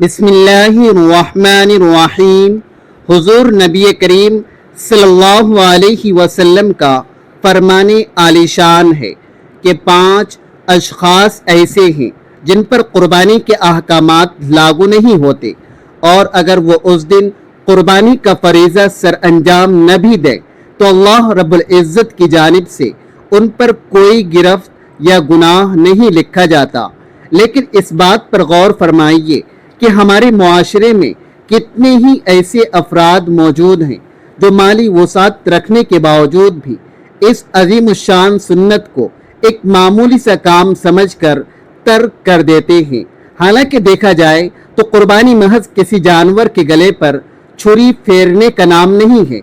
بسم اللہ الرحمن الرحیم۔ حضور نبی کریم صلی اللہ علیہ وسلم کا فرمان عالی شان ہے کہ 5 اشخاص ایسے ہیں جن پر قربانی کے احکامات لاگو نہیں ہوتے، اور اگر وہ اس دن قربانی کا فریضہ سر انجام نہ بھی دے تو اللہ رب العزت کی جانب سے ان پر کوئی گرفت یا گناہ نہیں لکھا جاتا۔ لیکن اس بات پر غور فرمائیے کہ ہمارے معاشرے میں کتنے ہی ایسے افراد موجود ہیں جو مالی وسعت رکھنے کے باوجود بھی اس عظیم الشان سنت کو ایک معمولی سا کام سمجھ کر ترک کر دیتے ہیں۔ حالانکہ دیکھا جائے تو قربانی محض کسی جانور کے گلے پر چھری پھیرنے کا نام نہیں ہے،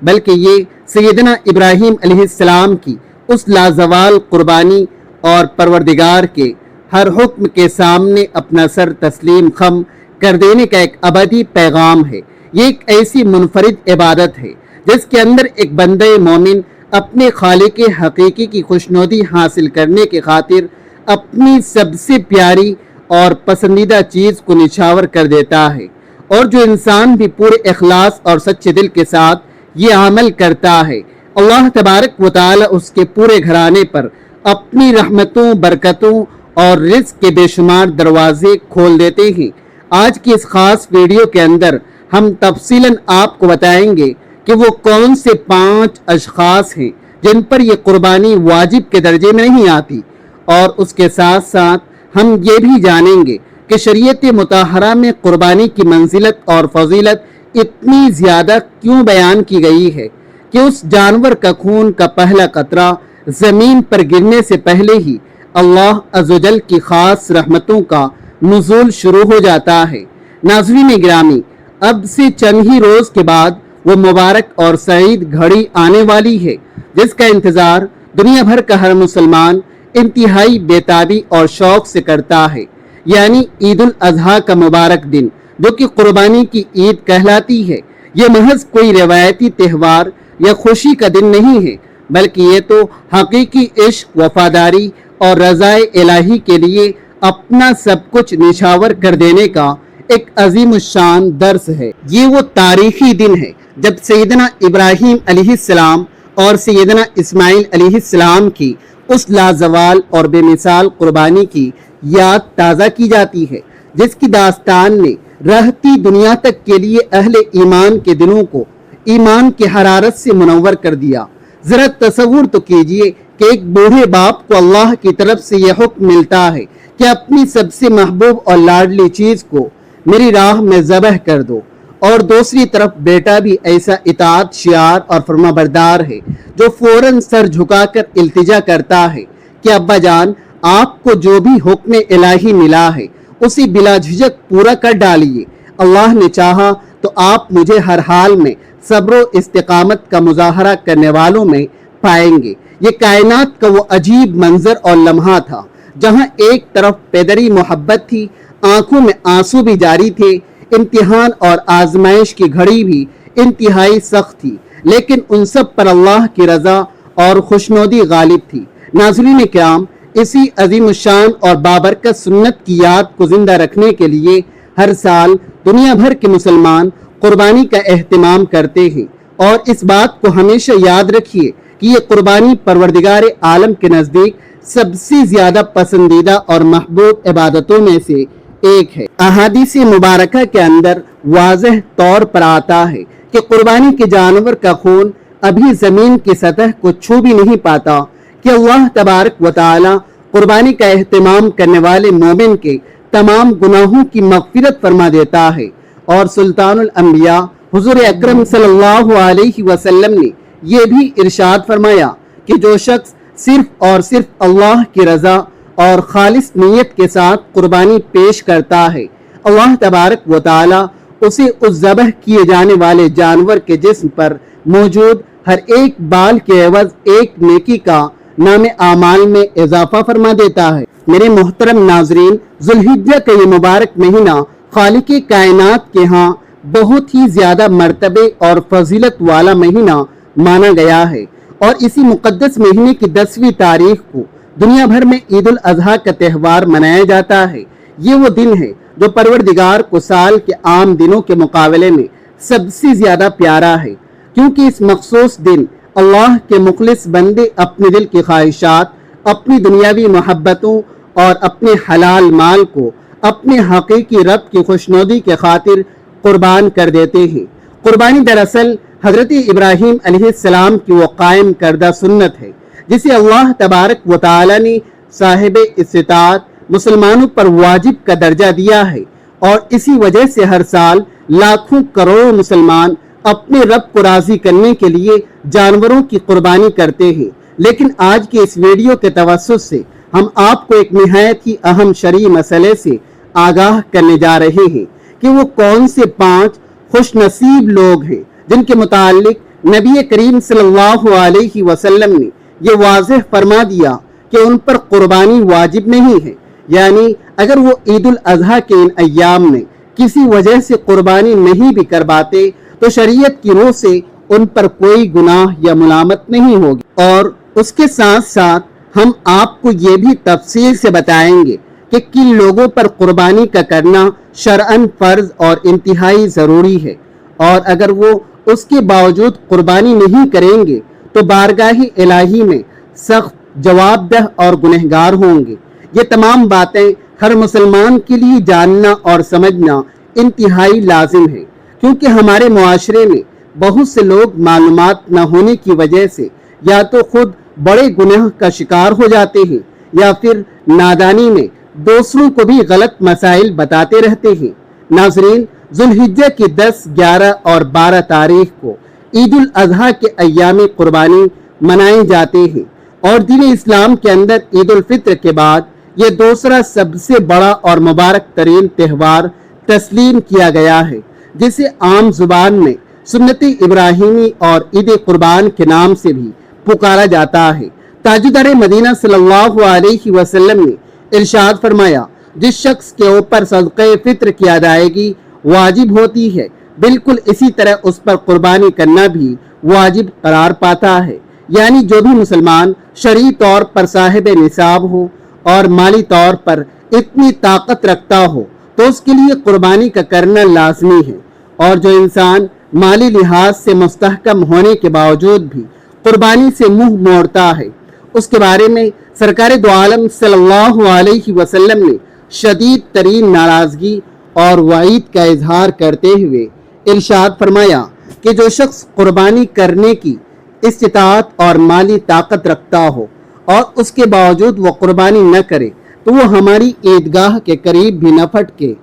بلکہ یہ سیدنا ابراہیم علیہ السلام کی اس لازوال قربانی اور پروردگار کے ہر حکم کے سامنے اپنا سر تسلیم خم کر دینے کا ایک ابدی پیغام ہے۔ یہ ایک ایسی منفرد عبادت ہے جس کے اندر ایک بندہ مومن اپنے خالق حقیقی کی خوشنودی حاصل کرنے کی خاطر اپنی سب سے پیاری اور پسندیدہ چیز کو نچھاور کر دیتا ہے، اور جو انسان بھی پورے اخلاص اور سچے دل کے ساتھ یہ عمل کرتا ہے، اللہ تبارک و تعالی اس کے پورے گھرانے پر اپنی رحمتوں، برکتوں اور رزق کے بے شمار دروازے کھول دیتے ہیں۔ آج کی اس خاص ویڈیو کے اندر ہم تفصیلاً آپ کو بتائیں گے کہ وہ کون سے 5 اشخاص ہیں جن پر یہ قربانی واجب کے درجے میں نہیں آتی، اور اس کے ساتھ ساتھ ہم یہ بھی جانیں گے کہ شریعت مطہرہ میں قربانی کی منزلت اور فضیلت اتنی زیادہ کیوں بیان کی گئی ہے کہ اس جانور کا خون کا پہلا قطرہ زمین پر گرنے سے پہلے ہی اللہ عزوجل کی خاص رحمتوں کا نزول شروع ہو جاتا ہے۔ ناظرین گرامی، اب سے چند ہی روز کے بعد وہ مبارک اور سعید گھڑی آنے والی ہے جس کا انتظار دنیا بھر کا ہر مسلمان انتہائی بےتابی اور شوق سے کرتا ہے، یعنی عید الاضحیٰ کا مبارک دن، جو کہ قربانی کی عید کہلاتی ہے۔ یہ محض کوئی روایتی تہوار یا خوشی کا دن نہیں ہے، بلکہ یہ تو حقیقی عشق، وفاداری اور رضائے الہی کے لیے اپنا سب کچھ نچھاور کر دینے کا ایک عظیم الشان درس ہے۔ یہ وہ تاریخی دن ہے جب سیدنا ابراہیم علیہ السلام اور سیدنا اسماعیل علیہ السلام کی اس لازوال اور بے مثال قربانی کی یاد تازہ کی جاتی ہے، جس کی داستان نے رہتی دنیا تک کے لیے اہل ایمان کے دلوں کو ایمان کی حرارت سے منور کر دیا۔ ذرا تصور تو کیجئے کہ ایک بوڑھے باپ کو اللہ کی طرف سے یہ حکم ملتا ہے کہ اپنی سب سے محبوب اور لاڈلی چیز کو میری راہ میں ذبح کر دو، اور دوسری طرف بیٹا بھی ایسا اطاعت شیار اور فرما بردار ہے جو فوراً سر جھکا کر التجا کرتا ہے کہ ابا جان، آپ کو جو بھی حکم الہی ملا ہے اسے بلا جھجک پورا کر ڈالیے۔ اللہ نے چاہا تو آپ مجھے ہر حال میں صبر و استقامت کا مظاہرہ کرنے والوں میں پائیں گے۔ یہ کائنات کا وہ عجیب منظر اور لمحہ تھا جہاں ایک طرف پیدری محبت تھی، آنکھوں میں آنسو بھی جاری تھے، امتحان اور آزمائش کی گھڑی بھی انتہائی سخت تھی، لیکن ان سب پر اللہ کی رضا اور خوشنودی غالب تھی۔ ناظرین کرام، اسی عظیم الشان اور بابرکت سنت کی یاد کو زندہ رکھنے کے لیے ہر سال دنیا بھر کے مسلمان قربانی کا اہتمام کرتے ہیں، اور اس بات کو ہمیشہ یاد رکھیے کہ یہ قربانی پروردگار عالم کے نزدیک سب سے زیادہ پسندیدہ اور محبوب عبادتوں میں سے ایک ہے۔ احادیث مبارکہ کے اندر واضح طور پر آتا ہے کہ قربانی کے جانور کا خون ابھی زمین کی سطح کو چھو بھی نہیں پاتا کہ اللہ تبارک و تعالی قربانی کا اہتمام کرنے والے مومن کے تمام گناہوں کی مغفرت فرما دیتا ہے، اور سلطان الانبیاء حضور اکرم صلی اللہ علیہ وسلم نے یہ بھی ارشاد فرمایا کہ جو شخص صرف اور صرف اللہ کی رضا اور خالص نیت کے ساتھ قربانی پیش کرتا ہے، اللہ تبارک و تعالی اسے اس ذبح کیے جانے والے جانور کے جسم پر موجود ہر ایک بال کے عوض ایک نیکی کا نام اعمال میں اضافہ فرما دیتا ہے۔ میرے محترم ناظرین، ذو الحجہ کا یہ مبارک مہینہ خالق کائنات کے ہاں بہت ہی زیادہ مرتبے اور فضیلت والا مہینہ مانا گیا ہے، اور اسی مقدس مہینے کی 10ویں تاریخ کو دنیا بھر میں عید الاضحیٰ کا تہوار منایا جاتا ہے۔ یہ وہ دن ہے جو پروردگار کو سال کے عام دنوں کے مقابلے میں سب سے زیادہ پیارا ہے، کیونکہ اس مخصوص دن اللہ کے مخلص بندے اپنے دل کی خواہشات، اپنی دنیاوی محبتوں اور اپنے حلال مال کو اپنے حقیقی رب کی خوشنودی کے خاطر قربان کر دیتے ہیں۔ قربانی دراصل حضرت ابراہیم علیہ السلام کی وہ قائم کردہ سنت ہے جسے اللہ تبارک و تعالی نے صاحب استطاعت مسلمانوں پر واجب کا درجہ دیا ہے، اور اسی وجہ سے ہر سال لاکھوں کروڑوں مسلمان اپنے رب کو راضی کرنے کے لیے جانوروں کی قربانی کرتے ہیں۔ لیکن آج کے اس ویڈیو کے توسط سے ہم آپ کو ایک نہایت ہی اہم شرعی مسئلے سے آگاہ کرنے جا رہے ہیں کہ وہ کون سے 5 خوش نصیب لوگ ہیں جن کے متعلق نبی کریم صلی اللہ علیہ وسلم نے یہ واضح فرما دیا کہ ان پر قربانی واجب نہیں ہے، یعنی اگر وہ عید الاضحیٰ کے ان ایام میں کسی وجہ سے قربانی نہیں بھی کرواتے تو شریعت کی روح سے ان پر کوئی گناہ یا ملامت نہیں ہوگی۔ اور اس کے ساتھ ساتھ ہم آپ کو یہ بھی تفصیل سے بتائیں گے کہ کن لوگوں پر قربانی کا کرنا شرعاً فرض اور انتہائی ضروری ہے، اور اگر وہ اس کے باوجود قربانی نہیں کریں گے تو بارگاہ الہی میں سخت جواب دہ اور گنہگار ہوں گے۔ یہ تمام باتیں ہر مسلمان کے لیے جاننا اور سمجھنا انتہائی لازم ہے، کیونکہ ہمارے معاشرے میں بہت سے لوگ معلومات نہ ہونے کی وجہ سے یا تو خود بڑے گناہ کا شکار ہو جاتے ہیں یا پھر نادانی میں دوسروں کو بھی غلط مسائل بتاتے رہتے ہیں۔ ناظرین، ذو الحجہ کی 10، 11 اور 12 تاریخ کو عید الاضحیٰ کے ایام قربانی منائے جاتے ہیں، اور دین اسلام کے اندر عید الفطر کے بعد یہ دوسرا سب سے بڑا اور مبارک ترین تہوار تسلیم کیا گیا ہے، جسے عام زبان میں سنت ابراہیمی اور عید قربان کے نام سے بھی پکارا جاتا ہے۔ تاجدار مدینہ صلی اللہ علیہ وسلم نے ارشاد فرمایا، جس شخص کے اوپر صدقہ فطر کی ادائیگی واجب ہوتی ہے، بالکل اسی طرح اس پر قربانی کرنا بھی واجب قرار پاتا ہے، یعنی جو بھی مسلمان شرعی طور پر صاحب نصاب ہو اور مالی طور پر اتنی طاقت رکھتا ہو تو اس کے لیے قربانی کا کرنا لازمی ہے، اور جو انسان مالی لحاظ سے مستحکم ہونے کے باوجود بھی قربانی سے منہ موڑتا ہے، اس کے بارے میں سرکار دو عالم صلی اللہ علیہ وسلم نے شدید ترین ناراضگی اور وعید کا اظہار کرتے ہوئے ارشاد فرمایا کہ جو شخص قربانی کرنے کی استطاعت اور مالی طاقت رکھتا ہو اور اس کے باوجود وہ قربانی نہ کرے تو وہ ہماری عیدگاہ کے قریب بھی نہ پھٹکے۔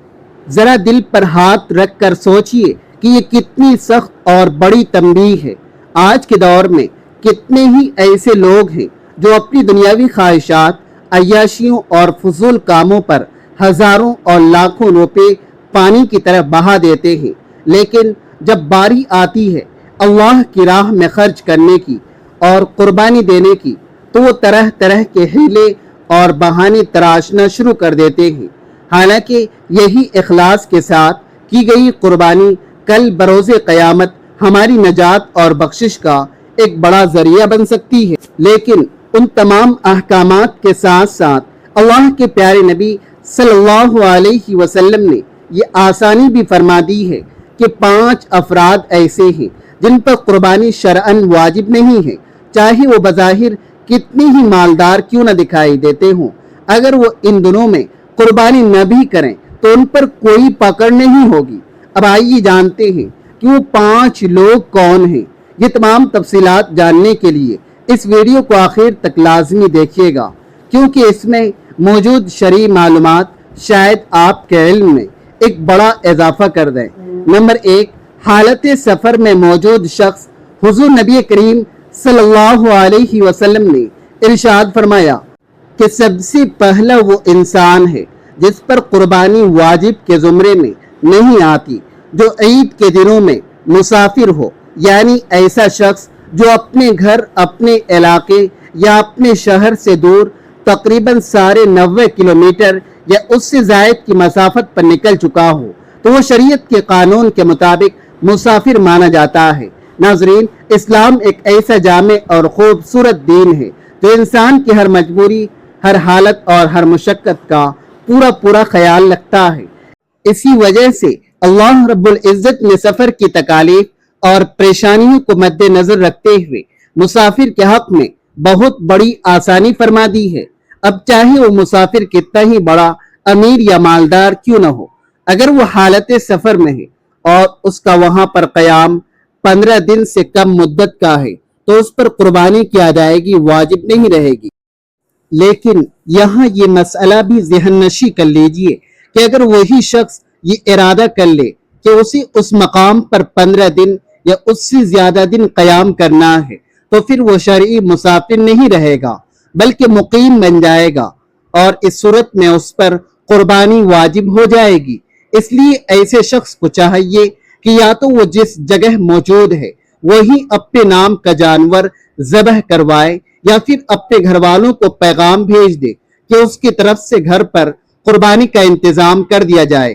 ذرا دل پر ہاتھ رکھ کر سوچئے کہ یہ کتنی سخت اور بڑی تنبیہ ہے۔ آج کے دور میں کتنے ہی ایسے لوگ ہیں جو اپنی دنیاوی خواہشات، عیاشیوں اور فضول کاموں پر ہزاروں اور لاکھوں روپے پانی کی طرح بہا دیتے ہیں، لیکن جب باری آتی ہے اللہ کی راہ میں خرچ کرنے کی اور قربانی دینے کی تو وہ طرح طرح کے حیلے اور بہانے تراشنا شروع کر دیتے ہیں، حالانکہ یہی اخلاص کے ساتھ کی گئی قربانی کل بروز قیامت ہماری نجات اور بخشش کا ایک بڑا ذریعہ بن سکتی ہے۔ لیکن ان تمام احکامات کے ساتھ ساتھ اللہ کے پیارے نبی صلی اللہ علیہ وسلم نے یہ آسانی بھی فرما دی ہے کہ 5 افراد ایسے ہیں جن پر قربانی شرعاً واجب نہیں ہے، چاہے وہ بظاہر کتنی ہی مالدار کیوں نہ دکھائی دیتے ہوں۔ اگر وہ ان دنوں میں قربانی نہ بھی کریں تو ان پر کوئی پکڑ نہیں ہوگی۔ اب آئیے جانتے ہیں کہ وہ 5 لوگ کون ہیں۔ یہ تمام تفصیلات جاننے کے لیے اس ویڈیو کو آخر تک لازمی دیکھیے گا، کیونکہ اس میں موجود شرعی معلومات شاید آپ کے علم میں ایک بڑا اضافہ کر دیں۔ نمبر 1، حالت سفر میں موجود شخص۔ حضور نبی کریم صلی اللہ علیہ وسلم نے ارشاد فرمایا کہ سب سے پہلا وہ انسان ہے جس پر قربانی واجب کے زمرے میں نہیں آتی جو عید کے دنوں میں مسافر ہو، یعنی ایسا شخص جو اپنے گھر، اپنے علاقے یا اپنے شہر سے دور تقریباً 90 کلومیٹر یا اس سے زائد کی مسافت پر نکل چکا ہو تو وہ شریعت کے قانون کے مطابق مسافر مانا جاتا ہے۔ ناظرین، اسلام ایک ایسا جامع اور خوبصورت دین ہے جو انسان کی ہر مجبوری، ہر حالت اور ہر مشقت کا پورا خیال رکھتا ہے۔ اسی وجہ سے اللہ رب العزت نے سفر کی تکالیف اور پریشانیوں کو مد نظر رکھتے ہوئے مسافر کے حق میں بہت بڑی آسانی فرما دی ہے۔ اب چاہے وہ مسافر کتنا ہی بڑا امیر یا مالدار کیوں نہ ہو، اگر وہ حالت سفر میں ہے اور اس کا وہاں پر قیام 15 دن سے کم مدت کا ہے تو اس پر قربانی کی ادائیگی واجب نہیں رہے گی۔ لیکن یہاں یہ مسئلہ بھی ذہن نشی کر لیجئے کہ اگر وہی شخص یہ ارادہ کر لے کہ اسے اس مقام پر 15 دن یا اس سے زیادہ دن قیام کرنا ہے تو پھر وہ شرعی مسافر نہیں رہے گا بلکہ مقیم بن جائے گا، اور اس صورت میں اس پر قربانی واجب ہو جائے گی۔ اس لیے ایسے شخص کو چاہیے کہ یا تو وہ جس جگہ موجود ہے وہی اپنے نام کا جانور ذبح کروائے یا پھر اپنے گھر والوں کو پیغام بھیج دے کہ اس کی طرف سے گھر پر قربانی کا انتظام کر دیا جائے،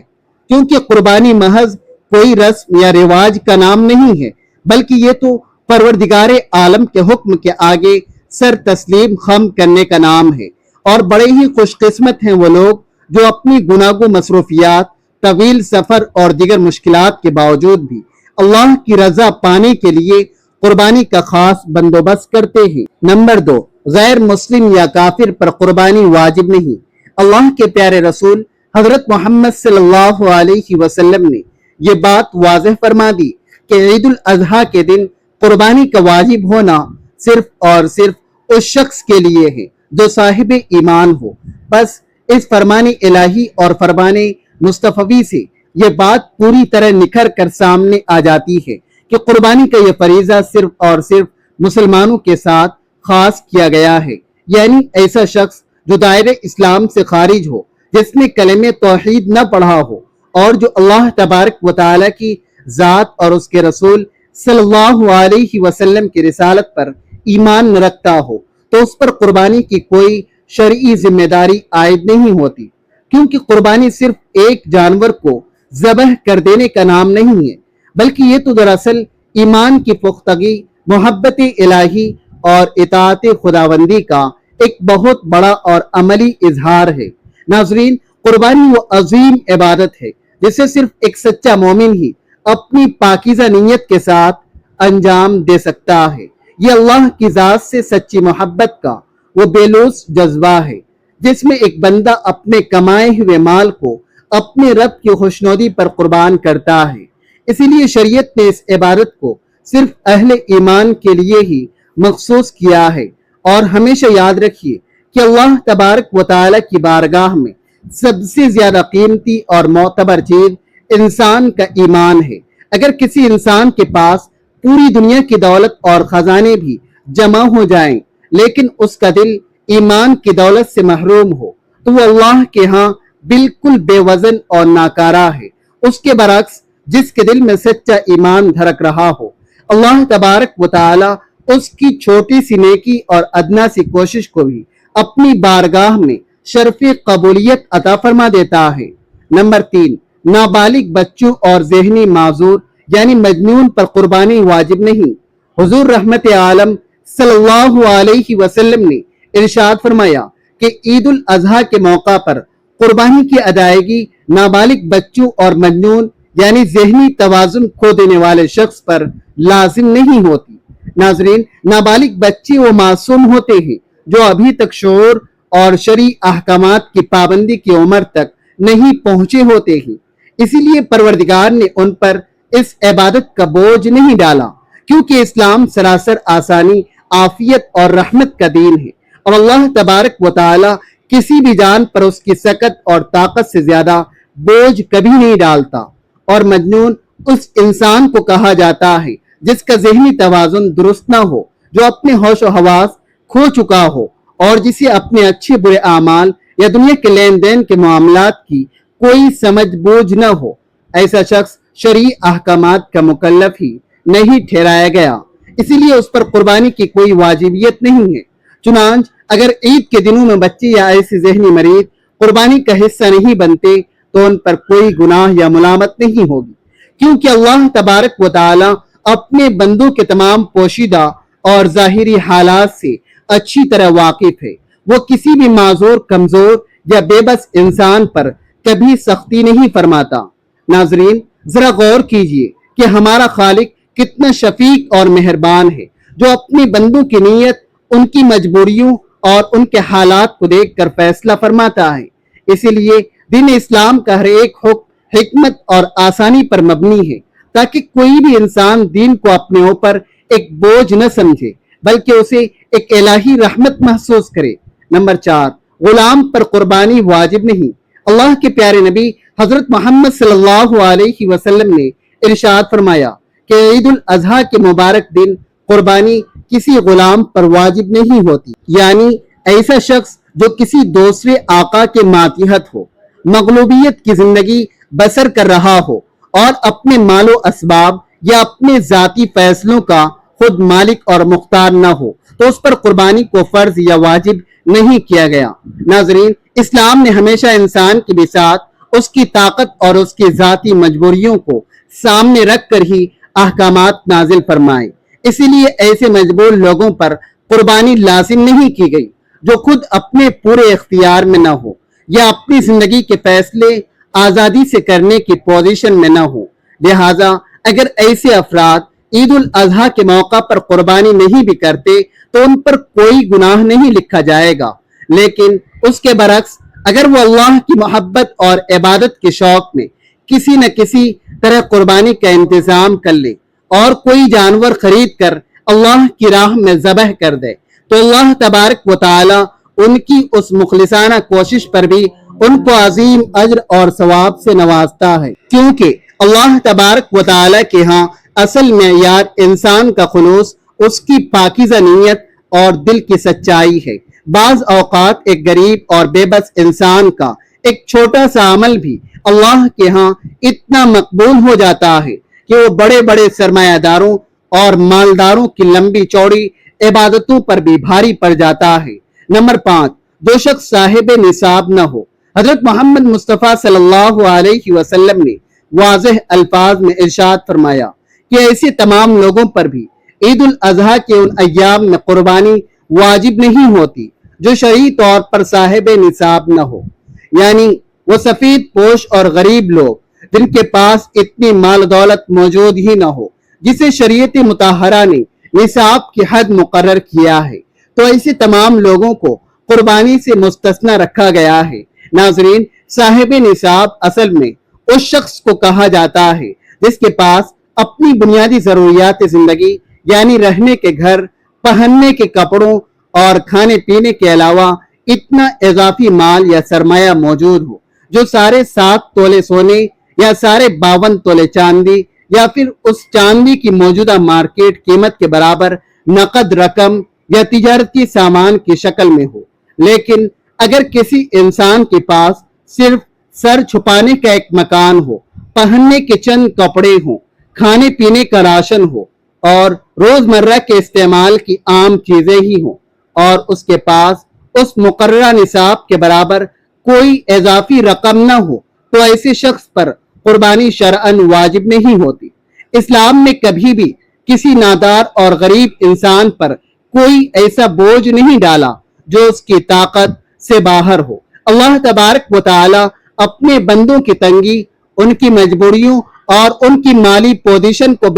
کیونکہ قربانی محض کوئی رسم یا رواج کا نام نہیں ہے بلکہ یہ تو پروردگار عالم کے حکم کے آگے سر تسلیم خم کرنے کا نام ہے۔ اور بڑے ہی خوش قسمت ہیں وہ لوگ جو اپنی گناہوں مصروفیات، طویل سفر اور دیگر مشکلات کے باوجود بھی اللہ کی رضا پانے کے لیے قربانی کا خاص بندوبست کرتے ہیں۔ نمبر 2، غیر مسلم یا کافر پر قربانی واجب نہیں۔ اللہ کے پیارے رسول حضرت محمد صلی اللہ علیہ وسلم نے یہ بات واضح فرما دی کہ عید الاضحیٰ کے دن قربانی کا واجب ہونا صرف اور صرف اس شخص کے لیے ہے جو صاحب ایمان ہو۔ بس اس فرمان الہی اور فرمان مصطفی سے یہ بات پوری طرح نکھر کر سامنے آ جاتی ہے کہ قربانی کا یہ فریضہ صرف اور صرف مسلمانوں کے ساتھ خاص کیا گیا ہے، یعنی ایسا شخص جو دائرہ اسلام سے خارج ہو، جس نے کلمہ توحید نہ پڑھا ہو اور جو اللہ تبارک و تعالیٰ کی ذات اور اس کے رسول صلی اللہ علیہ وسلم کی رسالت پر ایمان نہ رکھتا ہو، تو اس پر قربانی کی کوئی شرعی ذمہ داری عائد نہیں ہوتی، کیونکہ قربانی صرف ایک جانور کو ذبح کر دینے کا نام نہیں ہے، بلکہ یہ تو دراصل ایمان کی پختگی، محبت الہی اور اطاعت خداوندی کا ایک بہت بڑا اور عملی اظہار ہے۔ ناظرین، قربانی وہ عظیم عبادت ہے جسے صرف ایک سچا مومن ہی اپنی پاکیزہ نیت کے ساتھ انجام دے سکتا ہے۔ یہ اللہ کی ذات سے سچی محبت کا وہ بے لوث جذبہ ہے جس میں ایک بندہ اپنے کمائے ہوئے مال کو اپنے رب کی خوشنودی پر قربان کرتا ہے۔ اسی لیے شریعت نے اس عبادت کو صرف اہل ایمان کے لیے ہی مخصوص کیا ہے، اور ہمیشہ یاد رکھیے کہ اللہ تبارک و تعالیٰ کی بارگاہ میں سب سے زیادہ قیمتی اور معتبر چیز انسان کا ایمان ہے۔ اگر کسی انسان کے پاس پوری دنیا کی دولت اور خزانے بھی جمع ہو جائیں لیکن اس کا دل ایمان کی دولت سے محروم ہو تو وہ اللہ کے ہاں بالکل بے وزن اور ناکارہ ہے۔ اس کے برعکس جس کے دل میں سچا ایمان دھڑک رہا ہو، اللہ تبارک و تعالی اس کی چھوٹی سی نیکی اور ادنا سی کوشش کو بھی اپنی بارگاہ میں شرف قبولیت عطا فرما دیتا ہے۔ نمبر 3، نابالغ بچوں اور ذہنی معذور یعنی مجنون پر قربانی واجب نہیں۔ حضور رحمت عالم صلی اللہ علیہ وسلم نے ارشاد فرمایا کہ عید الاضحیٰ کے موقع پر قربانی کی ادائیگی نابالغ بچوں اور مجنون یعنی ذہنی توازن کھو دینے والے شخص پر لازم نہیں ہوتی۔ ناظرین، نابالغ بچے وہ معصوم ہوتے ہیں جو ابھی تک شعور اور شرعی احکامات کی پابندی کی عمر تک نہیں پہنچے ہوتے ہیں، اسی لیے پروردگار نے ان پر اس عبادت کا بوجھ نہیں ڈالا، کیونکہ اسلام سراسر آسانی، عافیت اور رحمت کا دین ہے، اور اللہ تبارک و تعالی کسی بھی جان پر اس کی سکت اور طاقت سے زیادہ بوجھ کبھی نہیں ڈالتا۔ اور مجنون اس انسان کو کہا جاتا ہے جس کا ذہنی توازن درست نہ ہو، جو اپنے ہوش و حواس کھو چکا ہو اور جسے اپنے اچھے برے اعمال یا دنیا کے لین دین کے معاملات کی کوئی سمجھ بوجھ نہ ہو۔ ایسا شخص شرعی احکامات کا مکلف ہی نہیں ٹھہرایا گیا، اسی لیے اس پر قربانی کی کوئی واجبیت نہیں ہے۔ چنانچہ اگر عید کے دنوں میں بچے یا ایسے ذہنی مریض قربانی کا حصہ نہیں بنتے تو ان پر کوئی گناہ یا ملامت نہیں ہوگی، کیونکہ اللہ تبارک و تعالی اپنے بندوں کے تمام پوشیدہ اور ظاہری حالات سے اچھی طرح واقف ہے۔ وہ کسی بھی معذور، کمزور یا بے بس انسان پر کبھی سختی نہیں فرماتا۔ ناظرین، ذرا غور کیجئے کہ ہمارا خالق کتنا شفیق اور مہربان ہے، جو اپنے بندوں کی نیت، ان کی مجبوریوں اور ان کے حالات کو دیکھ کر فیصلہ فرماتا ہے۔ اسی لیے دین اسلام کا ہر ایک حکم حکمت اور آسانی پر مبنی ہے، تاکہ کوئی بھی انسان دین کو اپنے اوپر ایک بوجھ نہ سمجھے بلکہ اسے ایک الہی رحمت محسوس کرے۔ نمبر 4، غلام پر قربانی واجب نہیں۔ اللہ کے پیارے نبی حضرت محمد صلی اللہ علیہ وسلم نے ارشاد فرمایا کہ عید الاضحیٰ کے مبارک دن قربانی کسی غلام پر واجب نہیں ہوتی، یعنی ایسا شخص جو کسی دوسرے آقا کے ماتحت ہو، مغلوبیت کی زندگی بسر کر رہا ہو اور اپنے مال و اسباب یا اپنے ذاتی فیصلوں کا خود مالک اور مختار نہ ہو، تو اس پر قربانی کو فرض یا واجب نہیں کیا گیا۔ ناظرین، اسلام نے ہمیشہ انسان کی بساط، اس کی طاقت اور اس کی ذاتی مجبوریوں کو سامنے رکھ کر ہی احکامات نازل فرمائے۔ اسی لیے ایسے مجبور لوگوں پر قربانی لازم نہیں کی گئی جو خود اپنے پورے اختیار میں نہ ہو یا اپنی زندگی کے فیصلے آزادی سے کرنے کی پوزیشن میں نہ ہو۔ لہٰذا اگر ایسے افراد عید الاضحیٰ کے موقع پر قربانی نہیں بھی کرتے تو ان پر کوئی گناہ نہیں لکھا جائے گا، لیکن اس کے برعکس اگر وہ اللہ کی محبت اور عبادت کے شوق میں کسی نہ کسی طرح قربانی کا انتظام کر لے اور کوئی جانور خرید کر اللہ کی راہ میں ذبح کر دے تو اللہ تبارک و تعالی ان کی اس مخلصانہ کوشش پر بھی ان کو عظیم اجر اور ثواب سے نوازتا ہے، کیونکہ اللہ تبارک و تعالی کے ہاں اصل معیار انسان کا خلوص، اس کی پاکیزہ نیت اور دل کی سچائی ہے۔ بعض اوقات ایک غریب اور بے بس انسان کا ایک چھوٹا سا عمل بھی اللہ کے ہاں اتنا مقبول ہو جاتا ہے کہ وہ بڑے بڑے سرمایہ داروں اور مالداروں کی لمبی چوڑی عبادتوں پر بھی بھاری پڑ جاتا ہے۔ نمبر 5، جو شخص صاحب نصاب نہ ہو۔ حضرت محمد مصطفیٰ صلی اللہ علیہ وسلم نے واضح الفاظ میں ارشاد فرمایا کہ ایسے تمام لوگوں پر بھی عید الاضحیٰ کے ان ایام میں قربانی واجب نہیں ہوتی جو شرعی طور پر صاحب نصاب نہ ہو، یعنی وہ سفید پوش اور غریب لوگ جن کے پاس اتنی مال دولت موجود ہی نہ ہو جسے شریعت مطہرہ نے نصاب کی حد مقرر کیا ہے، تو ایسے تمام لوگوں کو قربانی سے مستثنی رکھا گیا ہے۔ ناظرین، صاحب نصاب اصل میں اس شخص کو کہا جاتا ہے جس کے پاس اپنی بنیادی ضروریات زندگی یعنی رہنے کے گھر، پہننے کے کپڑوں اور کھانے پینے کے علاوہ اتنا اضافی مال یا سرمایہ موجود ہو جو سارے 7 تولے سونے یا سارے 52 تولے چاندی یا پھر اس چاندی کی موجودہ مارکیٹ قیمت کے برابر نقد رقم یا تجارتی سامان کی شکل میں ہو۔ لیکن اگر کسی انسان کے پاس صرف سر چھپانے کا ایک مکان ہو، پہننے کے چند کپڑے ہوں، کھانے پینے کا راشن ہو اور روزمرہ کے استعمال کی عام چیزیں ہی ہوں اور اس کے پاس اس مقررہ نصاب کے برابر کوئی اضافی رقم نہ ہو، تو ایسے شخص پر قربانی شرعاً واجب نہیں ہوتی۔ اسلام نے کبھی بھی کسی نادار اور غریب انسان پر کوئی ایسا بوجھ نہیں ڈالا جو اس کی طاقت سے باہر ہو۔ اللہ تبارک و تعالی اپنے بندوں کی تنگی، ان کی مجبوریوں اور ان کی مالی پوزیشن کو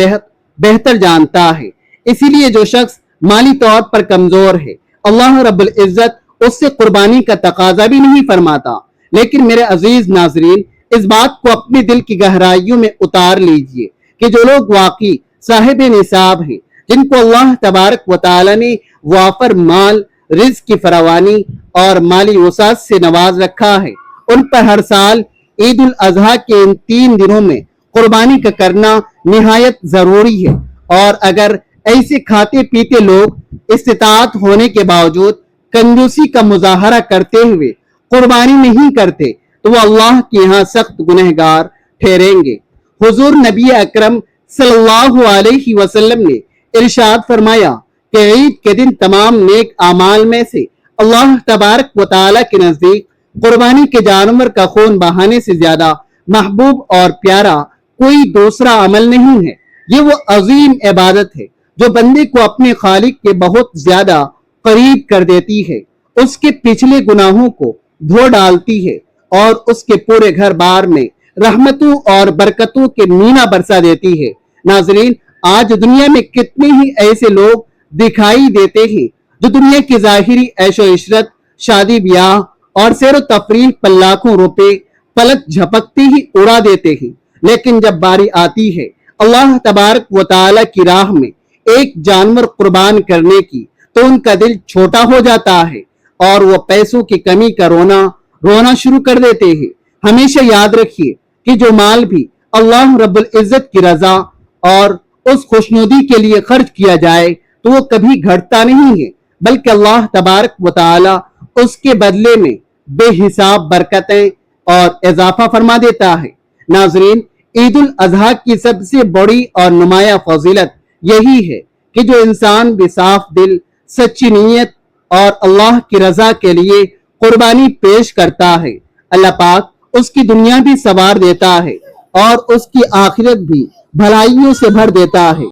بہتر جانتا ہے۔ اسی لیے جو شخص مالی طور پر کمزور ہے، اللہ رب العزت اس سے قربانی کا تقاضا بھی نہیں فرماتا۔ لیکن میرے عزیز ناظرین، اس بات کو اپنے دل کی گہرائیوں میں اتار لیجئے کہ جو لوگ واقعی صاحب نصاب ہیں، جن کو اللہ تبارک و تعالی نے وافر مال، رزق کی فراوانی اور مالی وسعت سے نواز رکھا ہے، ان پر ہر سال عید الاضحیٰ کے ان 3 دنوں میں قربانی کا کرنا نہایت ضروری ہے۔ اور اگر ایسے کھاتے پیتے لوگ استطاعت ہونے کے باوجود کنجوسی کا مظاہرہ کرتے ہوئے قربانی نہیں کرتے تو وہ اللہ کے یہاں سخت گنہگار ٹھہریں گے۔ حضور نبی اکرم صلی اللہ علیہ وسلم نے ارشاد فرمایا کہ عید کے دن تمام نیک اعمال میں سے اللہ تبارک و تعالی کے نزدیک قربانی کے جانور کا خون بہانے سے زیادہ محبوب اور پیارا کوئی دوسرا عمل نہیں ہے۔ یہ وہ عظیم عبادت ہے جو بندے کو اپنے خالق کے بہت زیادہ قریب کر دیتی ہے، اس کے پچھلے گناہوں کو دھو ڈالتی ہے اور اس کے پورے گھر بار میں رحمتوں اور برکتوں کے مینا برسا دیتی ہے۔ ناظرین، آج دنیا میں کتنے ہی ایسے لوگ دکھائی دیتے ہیں جو دنیا کی ظاہری عیش و عشرت، شادی بیاہ اور سیر و تفریح پر لاکھوں روپے پلک جھپکتے ہی اڑا دیتے ہیں، لیکن جب باری آتی ہے اللہ تبارک و تعالی کی راہ میں ایک جانور قربان کرنے کی تو ان کا دل چھوٹا ہو جاتا ہے اور وہ پیسوں کی کمی کا رونا شروع کر دیتے ہیں۔ ہمیشہ یاد رکھیے کہ جو مال بھی اللہ رب العزت کی رضا اور اس خوشنودی کے لیے خرچ کیا جائے تو وہ کبھی گھٹتا نہیں ہے، بلکہ اللہ تبارک و تعالی اس کے بدلے میں بے حساب برکتیں اور اضافہ فرما دیتا ہے۔ ناظرین، عید الاضحیٰ کی سب سے بڑی اور نمایاں فضیلت یہی ہے کہ جو انسان بھی صاف دل، سچی نیت اور اللہ کی رضا کے لیے قربانی پیش کرتا ہے، اللہ پاک اس کی دنیا بھی سنوار دیتا ہے اور اس کی آخرت بھی بھلائیوں سے بھر دیتا ہے۔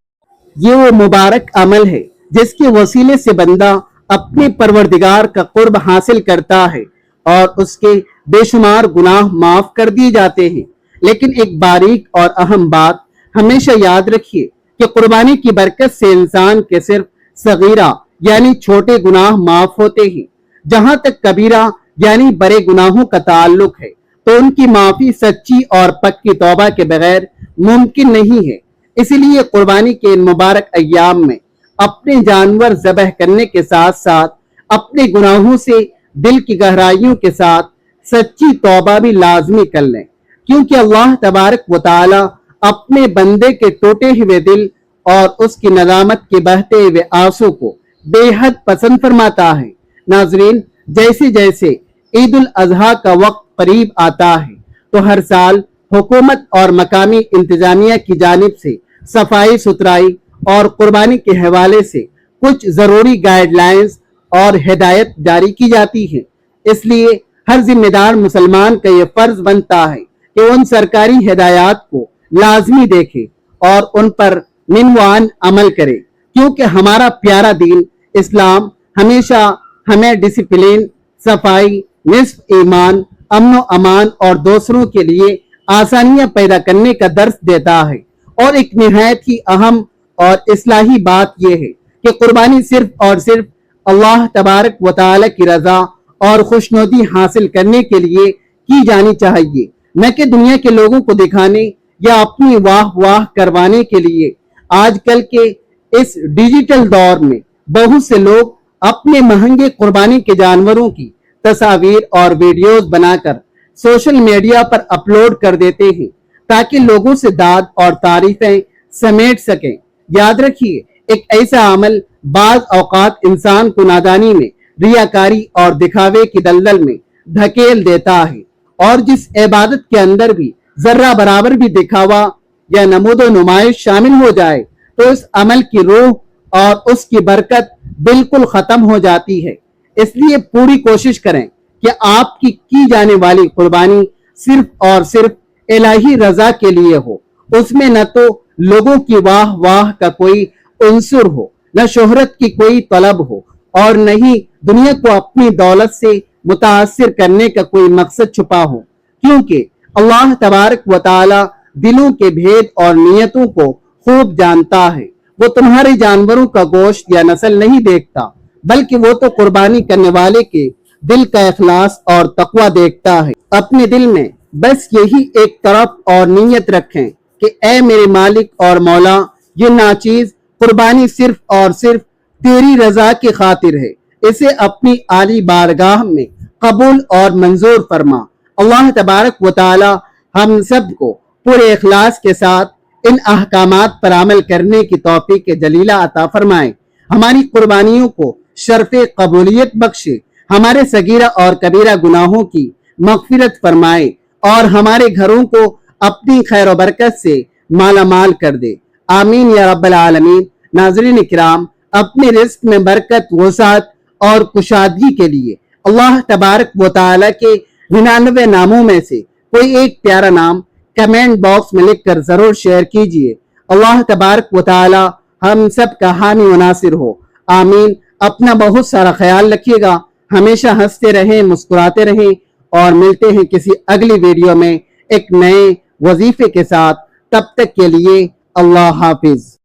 یہ وہ مبارک عمل ہے جس کے وسیلے سے بندہ اپنے پروردگار کا قرب حاصل کرتا ہے اور اس کے بے شمار گناہ معاف کر دیے جاتے ہیں۔ لیکن ایک باریک اور اہم بات ہمیشہ یاد رکھیے کہ قربانی کی برکت سے انسان کے صرف صغیرہ یعنی چھوٹے گناہ معاف ہوتے ہیں۔ جہاں تک کبیرہ یعنی بڑے گناہوں کا تعلق ہے تو ان کی معافی سچی اور پکی توبہ کے بغیر ممکن نہیں ہے۔ اسی لیے قربانی کے ان مبارک ایام میں اپنے جانور ذبح کرنے کے ساتھ ساتھ اپنے گناہوں سے دل کی گہرائیوں کے ساتھ سچی توبہ بھی لازمی کر لیں، کیونکہ اللہ تبارک و تعالی اپنے بندے کے ٹوٹے ہوئے دل اور اس کی ندامت کے بہتے ہوئے آنسوں کو بے حد پسند فرماتا ہے۔ ناظرین، جیسے جیسے عید الاضحیٰ کا وقت قریب آتا ہے تو ہر سال حکومت اور مقامی انتظامیہ کی جانب سے صفائی ستھرائی اور قربانی کے حوالے سے کچھ ضروری گائیڈ لائنز اور ہدایت جاری کی جاتی ہے۔ اس لیے ہر ذمہ دار مسلمان کا یہ فرض بنتا ہے کہ ان سرکاری ہدایات کو لازمی دیکھے اور ان پر منوان عمل کرے، کیونکہ ہمارا پیارا دین اسلام ہمیشہ ہمیں ڈسپلن، صفائی، نصف ایمان، امن و امان اور دوسروں کے لیے آسانیاں پیدا کرنے کا درس دیتا ہے۔ اور ایک نہایت ہی اہم اور اصلاحی بات یہ ہے کہ قربانی صرف اور صرف اللہ تبارک و تعالی کی رضا اور خوشنودی حاصل کرنے کے لیے کی جانی چاہیے، نہ کہ دنیا کے لوگوں کو دکھانے یا اپنی واہ واہ کروانے کے لیے۔ آج کل کے اس ڈیجیٹل دور میں بہت سے لوگ اپنے مہنگے قربانی کے جانوروں کی تصاویر اور ویڈیوز بنا کر سوشل میڈیا پر اپلوڈ کر دیتے ہیں تاکہ لوگوں سے داد اور تعریفیں سمیٹ سکیں۔ یاد رکھیے، ایک ایسا عمل بعض اوقات انسان کو نادانی میں ریاکاری اور دکھاوے کی دلدل میں دھکیل دیتا ہے، اور جس عبادت کے اندر بھی ذرہ برابر بھی دکھاوا یا نمود و نمائش شامل ہو جائے تو اس عمل کی روح اور اس کی برکت بالکل ختم ہو جاتی ہے۔ اس لیے پوری کوشش کریں کہ آپ کی جانے والی قربانی صرف اور صرف الہی رضا کے لیے ہو، اس میں نہ تو لوگوں کی واہ واہ کا کوئی عنصر ہو، نہ شہرت کی کوئی طلب ہو، اور نہ ہی دنیا کو اپنی دولت سے متاثر کرنے کا کوئی مقصد چھپا ہو، کیونکہ اللہ تبارک و تعالی دلوں کے بھید اور نیتوں کو خوب جانتا ہے۔ وہ تمہارے جانوروں کا گوشت یا نسل نہیں دیکھتا، بلکہ وہ تو قربانی کرنے والے کے دل کا اخلاص اور تقوی دیکھتا ہے۔ اپنے دل میں بس یہی ایک طرف اور نیت رکھیں کہ اے میرے مالک اور مولا، یہ ناچیز قربانی صرف اور صرف تیری رضا کی خاطر ہے، اسے اپنی عالی بارگاہ میں قبول اور منظور فرما۔ اللہ تبارک و تعالی ہم سب کو پورے اخلاص کے ساتھ ان احکامات پر عمل کرنے کی توفیق جلیلہ عطا فرمائے، ہماری قربانیوں کو شرف قبولیت بخشے، ہمارے صغیرہ اور کبیرہ گناہوں کی مغفرت فرمائے اور ہمارے گھروں کو اپنی خیر و برکت سے مالا مال کر دے، آمین یا رب العالمین۔ ناظرین اکرام، اپنے رزق میں برکت، وسعت اور کشادگی کے لیے اللہ تبارک و تعالی کے 99 ناموں میں سے کوئی ایک پیارا نام کمنٹ باکس میں لکھ کر ضرور شیئر کیجئے۔ اللہ تبارک و تعالی ہم سب کا حامی و ناصر ہو، آمین۔ اپنا بہت سارا خیال رکھیے گا، ہمیشہ ہنستے رہیں، مسکراتے رہیں اور ملتے ہیں کسی اگلی ویڈیو میں ایک نئے وظیفے کے ساتھ. تب تک کے لیے اللہ حافظ.